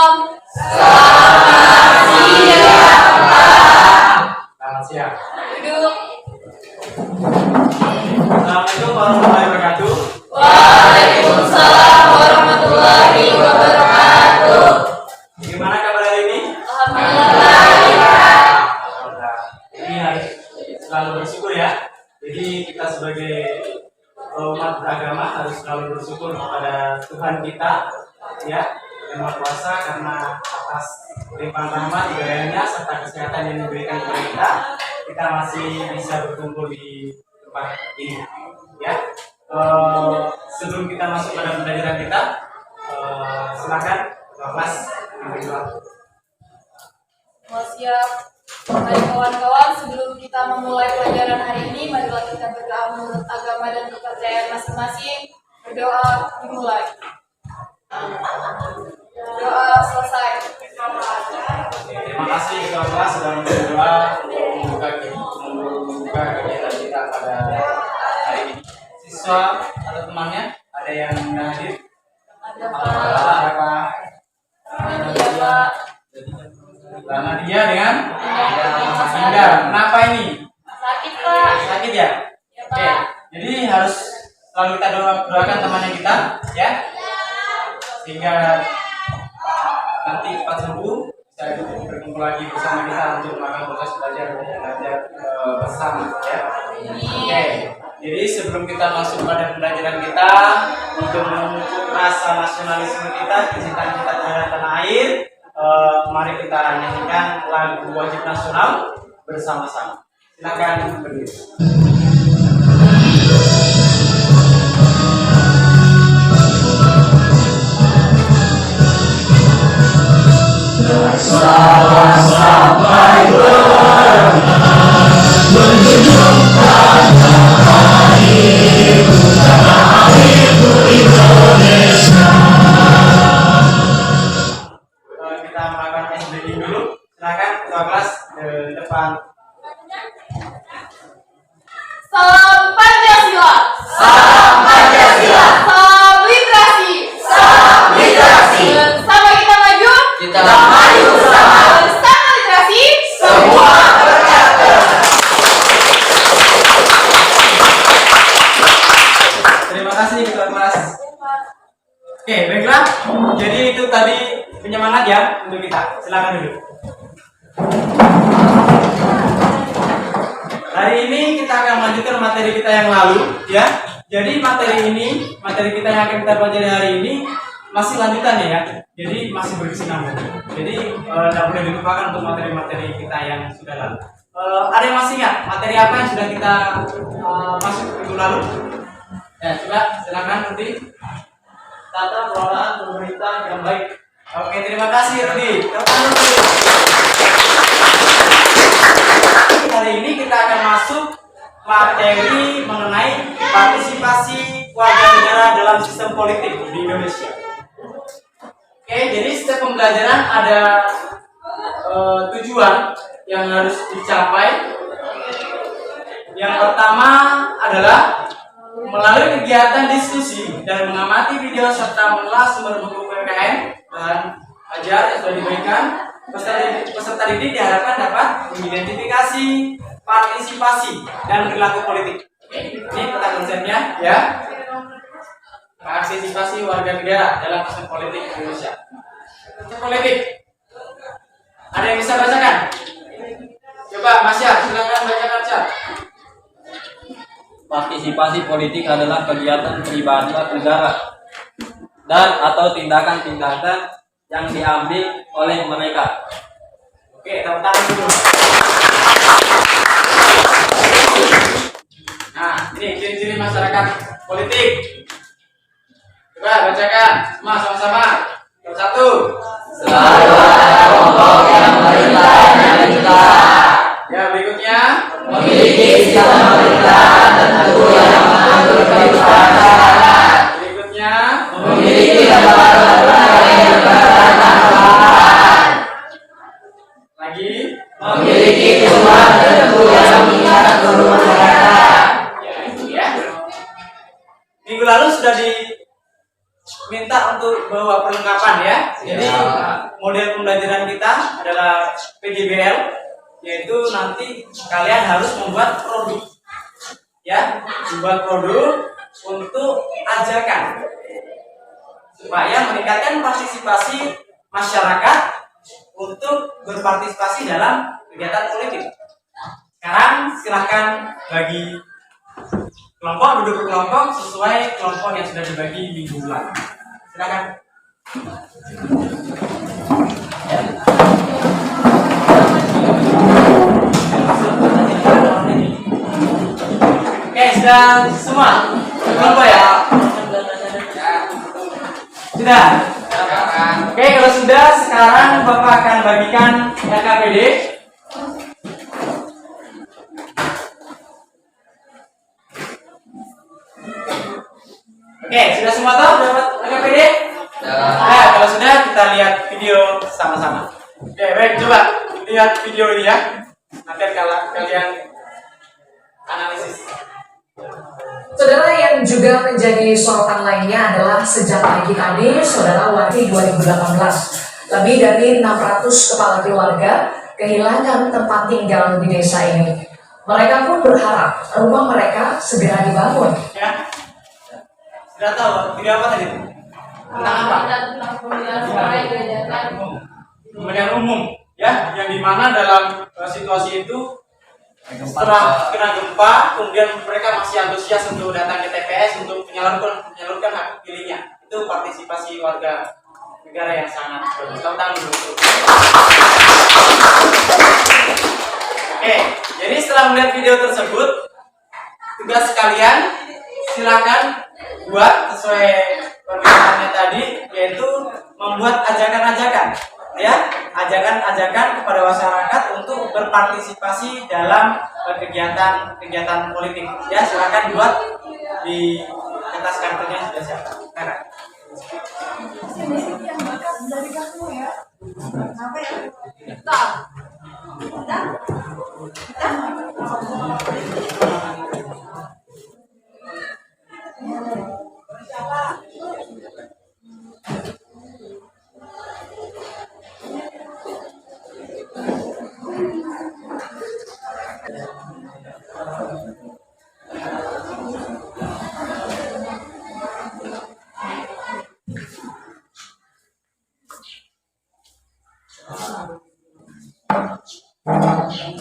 Selamat siang. Duduk. Assalamualaikum warahmatullahi wabarakatuh. Waalaikumsalam warahmatullahi wabarakatuh. Gimana kabar hari ini? Alhamdulillah. Alhamdulillah. Ini harus selalu bersyukur ya. Jadi kita sebagai umat beragama harus selalu bersyukur kepada Tuhan kita ya, yang Maha Kuasa, karena atas limpahan rahmat, hidayahnya serta kesehatan yang diberikan kepada kita masih bisa berkumpul di tempat ini ya. Sebelum kita masuk pada pembelajaran kita, silakan kelas yang kedua. Mau siap. Baik kawan-kawan, sebelum kita memulai pelajaran hari ini, marilah kita berdoa menurut agama dan kepercayaan masing-masing. Berdoa dimulai. Doa selesai. Terima kasih ketua kelas sudah berdoa untuk membuka kegiatan kita pada hari ini. Siswa atau temannya ada yang hadir? Ada Ada Pak Pak. Nadia dengan Indah. Kenapa ini? Sakit Pak. Sakit ya? Ya Oke. Pak. Jadi harus selalu kita doakan temannya kita, ya, sehingga nanti cepat sembuh, bisa berkumpul lagi bersama kita untuk melakukan proses belajar bersama, ya. Oke. Jadi sebelum kita masuk pada pembelajaran kita, untuk memupuk rasa nasionalisme kita, kecintaan kita terhadap tanah air, mari kita nyanyikan lagu wajib nasional bersama-sama. Silakan berdiri. Sampai menjunjukkan tanah airku Indonesia. Kita melakukan SBI dulu. Silakan ketua kelas ke depan. Salam Pancasila. Salam Pancasila. Salam literasi. Salam literasi. Bersama kita maju. Kita maju bersama. Bersama literasi. Semua tercapai. Terima kasih ketua kelas. Oke, baiklah. Jadi itu tadi penyemangat ya untuk kita. Silakan dulu. Hari ini kita akan melanjutkan materi kita yang lalu, ya. Jadi materi kita yang akan kita pelajari hari ini masih lanjutannya ya. Jadi masih berkesinambungan. Jadi tidak boleh dilupakan untuk materi-materi kita yang sudah lalu. Ada yang masih ingat materi apa yang sudah kita masuk minggu lalu? Ya, coba silakan Rudi. Tata kelolaan pemerintah yang baik. Oke, terima kasih Rudi. Hari ini kita akan masuk materi mengenai partisipasi warga negara dalam sistem politik di Indonesia. Oke, jadi setiap pembelajaran ada tujuan yang harus dicapai. Yang pertama adalah melalui kegiatan diskusi dan mengamati video serta menelaah sumber buku PPKN dan ajar yang sudah diberikan, peserta didik diharapkan dapat mengidentifikasi partisipasi dan perilaku politik. Ini peta konsepnya ya. Partisipasi warga negara dalam sistem politik Indonesia. Sistem politik. Ada yang bisa bacakan? Coba Mas Syah, silakan bacakan Syah. Partisipasi politik adalah kegiatan peribahasa negara dan atau tindakan-tindakan yang diambil oleh mereka. Oke, tepuk tangan dulu. Nah, ini ciri-ciri masyarakat politik. Coba bacakan, semua sama-sama. Yang satu. Selalu ada kelompok yang merintahnya kita. Ya, berikutnya. Memiliki sistem pemerintahan tertentu yang mengatur kehidupan masyarakat. Berikutnya. Memiliki lembaga-lembaga yang berkelanjutan. Lagi. Memiliki tujuan tertentu yang mengikat seluruh masyarakat. Ya, itu ya. Minggu lalu sudah diminta untuk bawa perlengkapan ya. Jadi model pembelajaran kita adalah PJBL, yaitu nanti kalian harus membuat produk, ya, membuat produk untuk ajakan supaya meningkatkan partisipasi masyarakat untuk berpartisipasi dalam kegiatan politik. Sekarang silahkan bagi kelompok, duduk kelompok sesuai kelompok yang sudah dibagi minggu lalu. Silakan. Oke, sudah semua kelompok ya? Sudah. Oke, kalau sudah, sekarang Bapak akan bagikan LKPD. Oke, sudah semua tahu dapat LKPD? Nah, kalau sudah, kita lihat video sama-sama. Oke, baik, coba lihat video ini ya. Nanti kalau kalian analisis. Saudara, yang juga menjadi sorotan lainnya adalah sejak pagi tadi, saudara, Wati 2018, lebih dari 600 kepala keluarga kehilangan tempat tinggal di desa ini. Mereka pun berharap rumah mereka segera dibangun. Ya, sudah tahu video apa tadi? Tentang apa? Tentang Pemilihan umum, ya, yang dimana dalam situasi itu setelah kena gempa, kemudian mereka masih antusias untuk datang ke TPS untuk menyalurkan hak pilihnya. Itu partisipasi warga negara yang sangat bagus. Tepuk tangan dulu. Oke, jadi setelah melihat video tersebut, tugas kalian silakan buat sesuai permintaannya tadi, yaitu membuat ajakan-ajakan, ya, ajakan-ajakan kepada masyarakat untuk berpartisipasi dalam kegiatan politik. Ya, silakan buat di kertas kartunya sudah siap. Nah,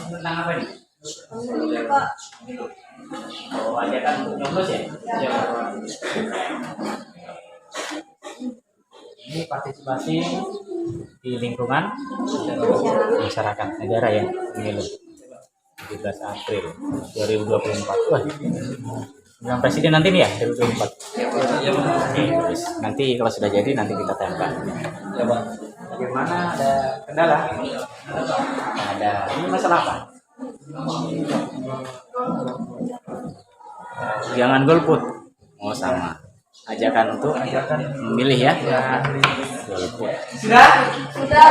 tentang apa ini? Oh, ajakan untuk nyoblos ya? Ya. Ini partisipasi di lingkungan masyarakat negara ya, pemilu 17 April 2024. Wah, bilang presiden nanti nih ya 2024. Oke, terus nanti kalau sudah jadi nanti kita tayangkan. Ya bang, bagaimana, ada kendala? Ada, ini masalah apa? Jangan golput. Oh sama. Ajakan untuk memilih ya. Golput. Sudah? Sudah.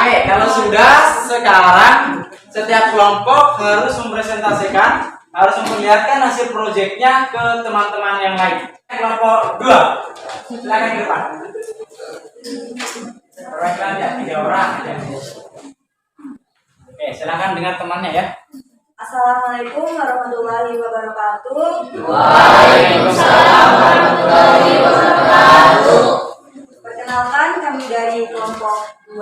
Oke, kalau sudah, sekarang setiap kelompok harus mempresentasikan, harus memperlihatkan hasil proyeknya ke teman-teman yang lain. Kelompok 2, silakan ke depan. Perwakilan ya, 3 orang aja. Oke, silakan dengan temannya ya. Assalamualaikum warahmatullahi wabarakatuh. Waalaikumsalam warahmatullahi wabarakatuh. Perkenalkan, kami dari kelompok 2.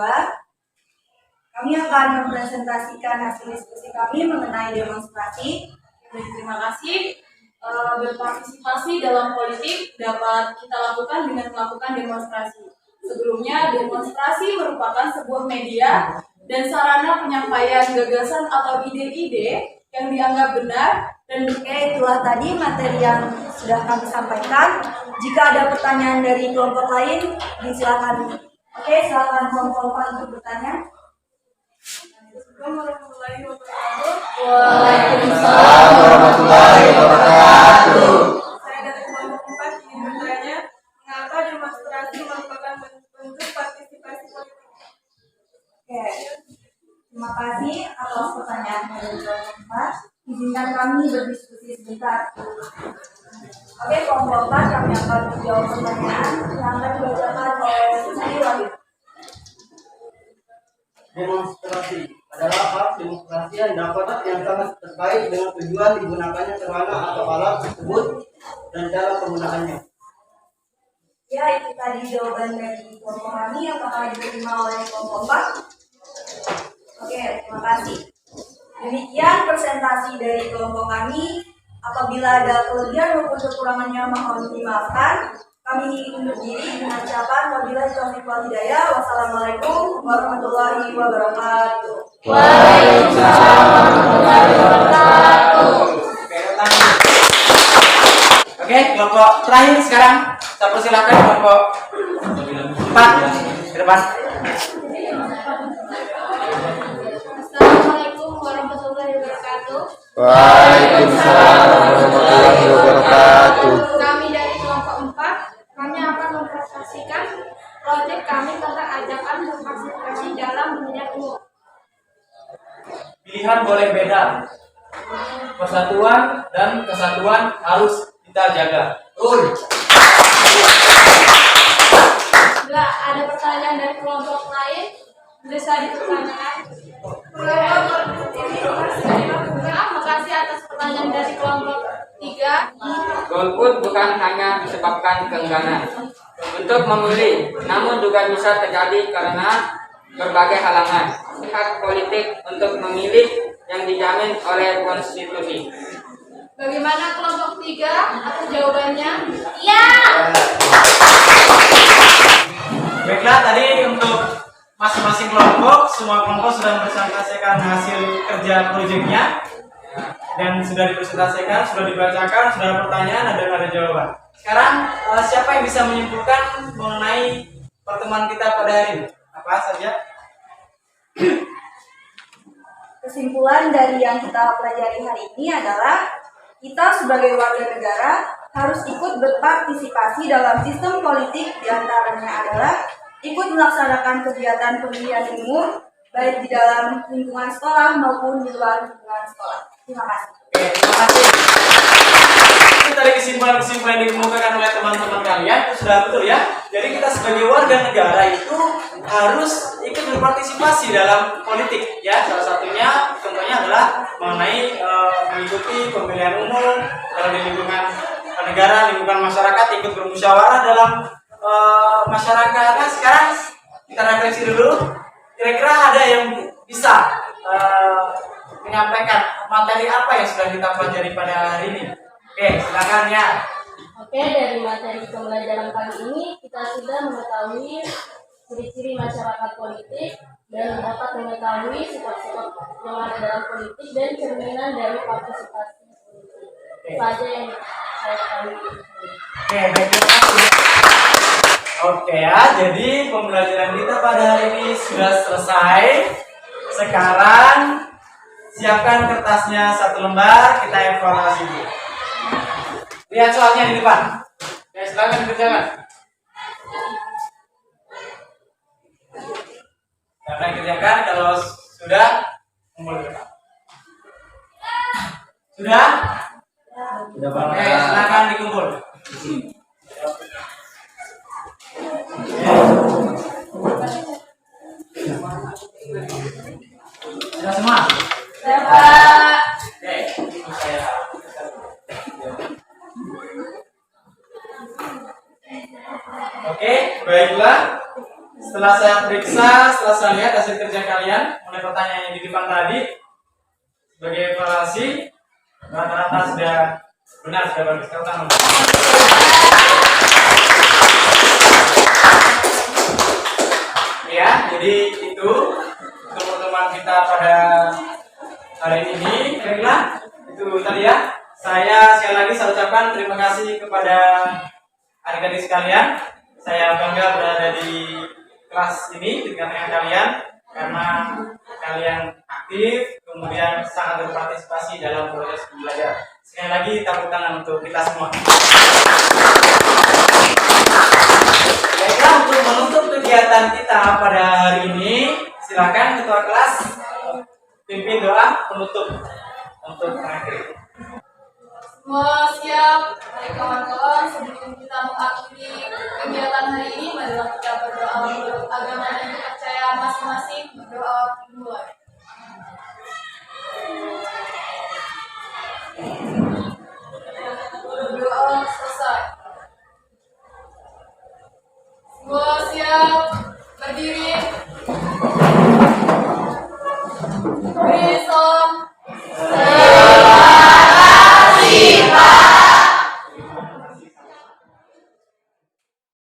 Kami akan mempresentasikan hasil diskusi kami mengenai demonstrasi. Terima kasih. Berpartisipasi dalam politik dapat kita lakukan dengan melakukan demonstrasi. Sebelumnya, demonstrasi merupakan sebuah media dan sarana penyampaian gagasan atau ide-ide yang dianggap benar. Dan Itulah tadi materi yang sudah kami sampaikan. Jika ada pertanyaan dari kelompok lain, disilakan. Silakan kelompok 4 untuk bertanya. Assalamualaikum warahmatullahi wabarakatuh. Waalaikumsalam warahmatullahi wabarakatuh. Saya dari kelompok 4 ingin bertanya, mengapa demonstrasi merupakan bentuk partisipasi politik? Terima kasih atas pertanyaan dari kelompok 4. Izinkan kami berdiskusi sebentar. Kelompok 4 kami akan menjawab pertanyaan yang akan dibacakan oleh Sri Wahid. Demonstrasi adalah hak demokrasi yang sangat terkait dengan tujuan digunakannya sarana atau alat tersebut dan cara penggunaannya. Ya, itu tadi jawaban dari kelompok kami yang bakal diterima oleh kelompok 4. Oke, terima kasih. Demikian presentasi dari kelompok kami. Apabila ada kelebihan maupun kekurangannya mohon dimaafkan. Kami undur diri dengan ucapan wabillahi taufiq wal hidayah. Wassalamualaikum warahmatullahi wabarakatuh. Waalaikumsalam warahmatullahi wabarakatuh. Oke, kelompok terakhir sekarang saya persilakan kelompok 4 ke depan. Assalamualaikum warahmatullahi wabarakatuh. Waalaikumsalam warahmatullahi wabarakatuh. Kami dari kelompok 4, kami akan mempresentasikan proyek kami tentang ajakan berpartisipasi dalam pemilihan umum. Pilihan boleh beda, persatuan dan kesatuan harus kita jaga. Bila ada pertanyaan dari kelompok lain, bisa dipertanyakan. Makasih atas pertanyaan dari kelompok 3. Golput bukan hanya disebabkan keengganan untuk memilih, namun juga bisa terjadi karena berbagai halangan. Hak politik untuk memilih yang dijamin oleh konstitusi. Bagaimana kelompok 3? Apa jawabannya? Ya. Baiklah, tadi untuk masing-masing kelompok, semua kelompok sudah mempresentasikan hasil kerja proyeknya dan sudah dipresentasikan, sudah dibacakan, sudah ada pertanyaan dan ada jawaban. Sekarang siapa yang bisa menyimpulkan mengenai pertemuan kita pada hari ini? Apa saja? Kesimpulan dari yang kita pelajari hari ini adalah kita sebagai warga negara harus ikut berpartisipasi dalam sistem politik, diantaranya adalah ikut melaksanakan kegiatan pemilihan umum baik di dalam lingkungan sekolah maupun di luar lingkungan sekolah. Terima kasih. Oke, terima kasih. Itu tadi kesimpulan-kesimpulan yang dikemukakan oleh teman-teman kalian itu sudah betul ya. Jadi kita sebagai warga negara itu harus ikut berpartisipasi dalam politik ya. Salah satunya contohnya adalah mengenai mengikuti pemilihan umum kalau di lingkungan negara, lingkungan masyarakat, ikut bermusyawarah dalam masyarakat. Nah, sekarang kita refleksi dulu. Kira-kira ada yang bisa menyampaikan materi apa yang sudah kita pelajari pada hari ini? Oke, silakan ya. Oke, dari materi pembelajaran kali ini kita sudah mengetahui ciri-ciri masyarakat politik dan dapat mengetahui sikap-sikap yang ada dalam politik dan cerminan dari partisipasi politik. Itu saja yang saya ketahui. Oke, baik, terima kasih. Oke ya, jadi pembelajaran kita pada hari ini sudah selesai. Sekarang siapkan kertasnya 1 lembar, kita evaluasi dulu. Lihat soalnya di depan. Ya, silakan dikerjakan. Silakan kerjakan, kalau sudah kumpul di depan. Sudah? Oke, silakan dikumpul. Sudah semua? Dapat. Oke, itu saya. Oke, baiklah. Setelah saya periksa, setelah saya lihat hasil kerja kalian, mulai pertanyaan yang di depan tadi, sebagai evaluasi, rata-rata sudah benar, sudah bagus. Tangan. Ya, jadi itu untuk pertemuan kita pada hari ini. Baiklah, itu tadi ya. Saya sekali lagi saya ucapkan terima kasih kepada adik-adik sekalian. Saya bangga berada di kelas ini dengan kalian karena kalian aktif, kemudian sangat berpartisipasi dalam proses belajar. Sekali lagi tepuk tangan untuk kita semua. Baiklah, untuk menutup kegiatan kita pada hari ini, silakan ketua kelas pimpin doa penutup untuk mengakhiri. Semua siap, mari kawan-kawan, sebelum kita mengakhiri kegiatan hari ini, marilah kita berdoa menurut agama dan kepercayaan masing-masing, berdoa dimulai. Berdoa selesai. Semua siap, berdiri. Beri salam.